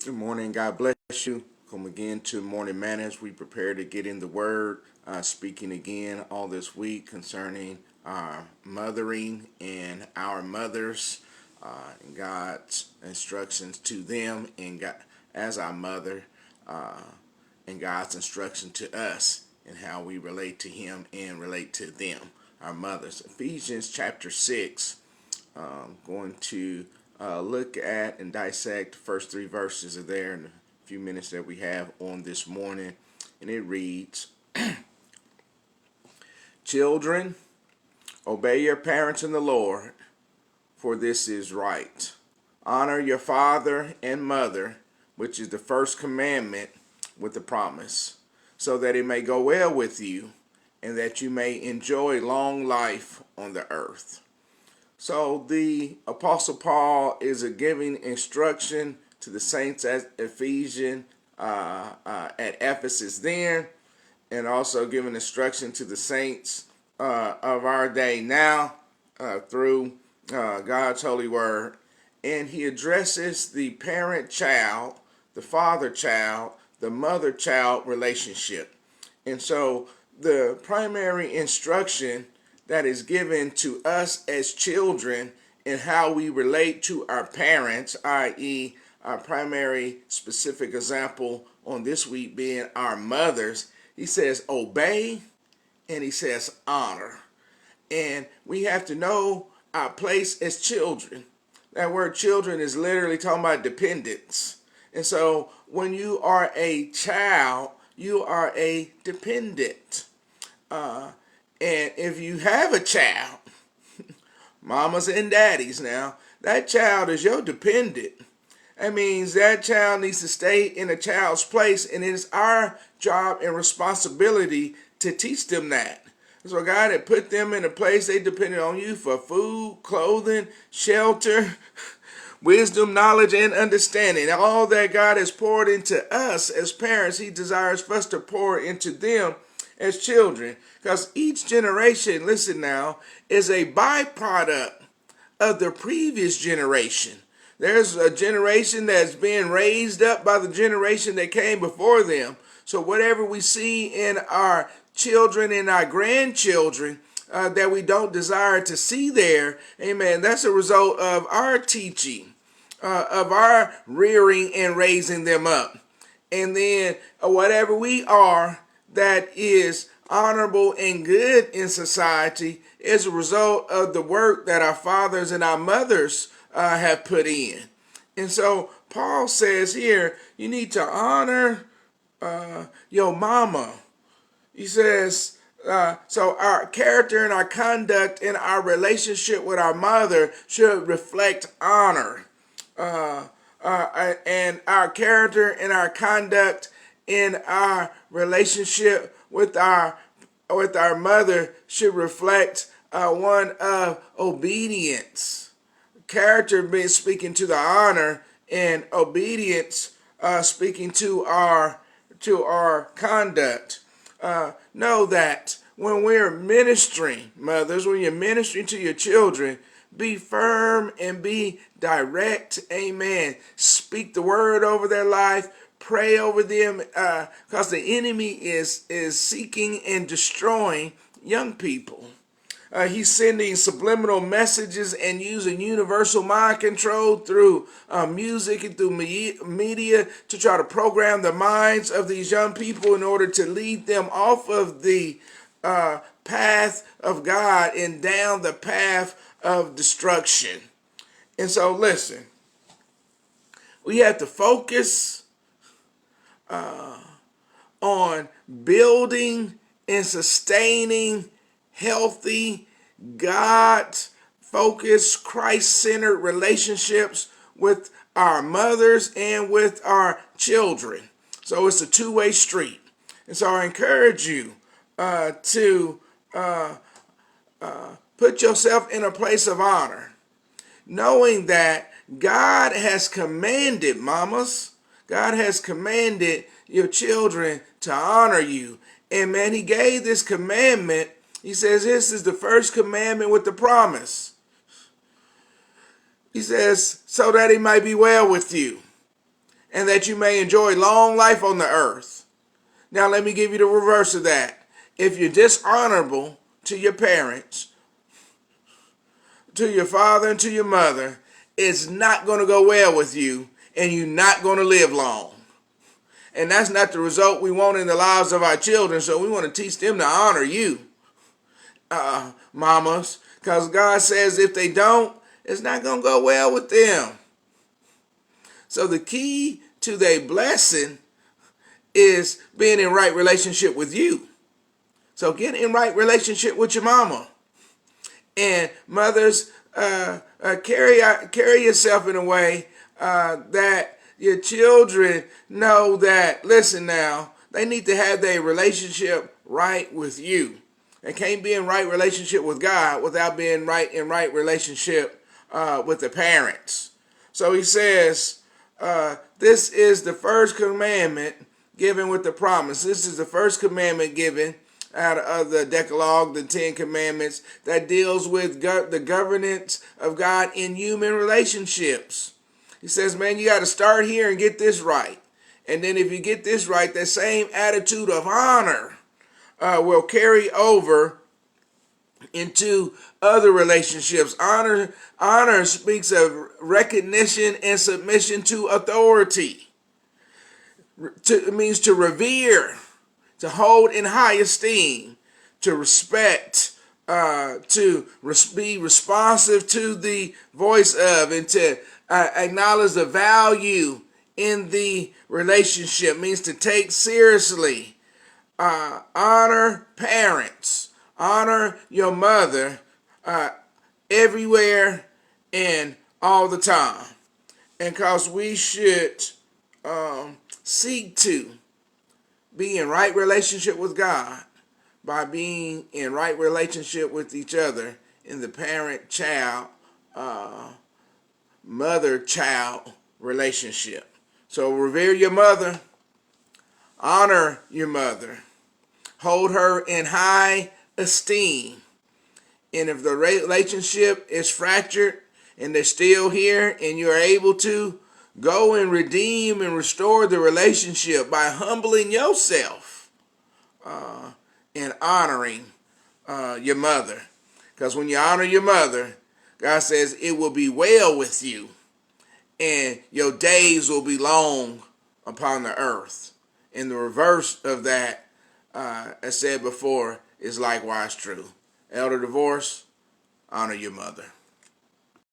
Good morning. God bless you. Come again to Morning Manna as we prepare to get in the Word, speaking again all this week concerning our mothering and our mothers, and God's instructions to them and God, as our mother, uh, and God's instruction to us and how we relate to Him and relate to them, our mothers. Ephesians chapter 6. Going to look at and dissect the first three verses are there in the few minutes that we have on this morning. And it reads, Children, obey your parents in the Lord, for this is right. Honor your father and mother, which is the first commandment with the promise, so that it may go well with you and that you may enjoy long life on the earth. So the Apostle Paul is giving instruction to the saints at at Ephesus then, and also giving instruction to the saints of our day now through God's holy word. And he addresses the parent-child, the father-child, the mother-child relationship. And so the primary instruction that is given to us as children and how we relate to our parents, i.e., our primary specific example on this week being our mothers, he says obey and he says honor. And we have to know our place as children. That word children is literally talking about dependence. And so when you are a child, you are a dependent. And if you have a child, mamas and daddies now, that child is your dependent. That means that child needs to stay in a child's place, and it is our job and responsibility to teach them that. So God had put them in a place they depended on you for food, clothing, shelter, wisdom, knowledge, and understanding. All that God has poured into us as parents, He desires for us to pour into them as children. Because each generation, listen now, is a byproduct of the previous generation. There's a generation that's being raised up by the generation that came before them. So whatever we see in our children and our grandchildren that we don't desire to see there, amen, that's a result of our teaching, of our rearing and raising them up. And then whatever we are that is honorable and good in society is a result of the work that our fathers and our mothers have put in. And so Paul says here, you need to honor your mama. He says, so our character and our conduct and our relationship with our mother should reflect honor. And our character and our conduct in our relationship with our mother should reflect one of obedience. Character being speaking to the honor, and obedience speaking to our conduct. Know that when we're ministering, mothers, when you're ministering to your children, be firm and be direct. Amen. Speak the word over their life. Pray over them, because the enemy is seeking and destroying young people. He's sending subliminal messages and using universal mind control through music and through media to try to program the minds of these young people in order to lead them off of the path of God and down the path of destruction. And so listen, we have to focus on building and sustaining healthy, God-focused, Christ-centered relationships with our mothers and with our children. So it's a two-way street. And so I encourage you to put yourself in a place of honor, knowing that God has commanded, mamas, God has commanded your children to honor you. And man, He gave this commandment. He says this is the first commandment with the promise. He says, so that it might be well with you and that you may enjoy long life on the earth. Now let me give you the reverse of that. If you're dishonorable to your parents, to your father and to your mother, it's not going to go well with you, and you're not going to live long. And that's not the result we want in the lives of our children, so we want to teach them to honor you, mamas, because God says if they don't, it's not going to go well with them. So the key to their blessing is being in right relationship with you. So get in right relationship with your mama. And mothers, carry yourself in a way that your children know that, listen now, they need to have their relationship right with you. They can't be in right relationship with God without being in right relationship with the parents. So he says, this is the first commandment given with the promise. This is the first commandment given out of the Decalogue, the 10 Commandments, that deals with the governance of God in human relationships. He says, man, you got to start here and get this right. And then if you get this right, that same attitude of honor will carry over into other relationships. Honor speaks of recognition and submission to authority. It means to revere, to hold in high esteem, to respect, to be responsive to the voice of, and to acknowledge the value in the relationship. It means to take seriously. Honor parents. Honor your mother everywhere and all the time. And because we should seek to be in right relationship with God by being in right relationship with each other in the parent-child, mother-child relationship. So revere your mother, honor your mother, hold her in high esteem. And if the relationship is fractured and they're still here and you're able to, go and redeem and restore the relationship by humbling yourself and honoring your mother. Because when you honor your mother, God says it will be well with you and your days will be long upon the earth. And the reverse of that, as said before, is likewise true. Elder divorce, honor your mother.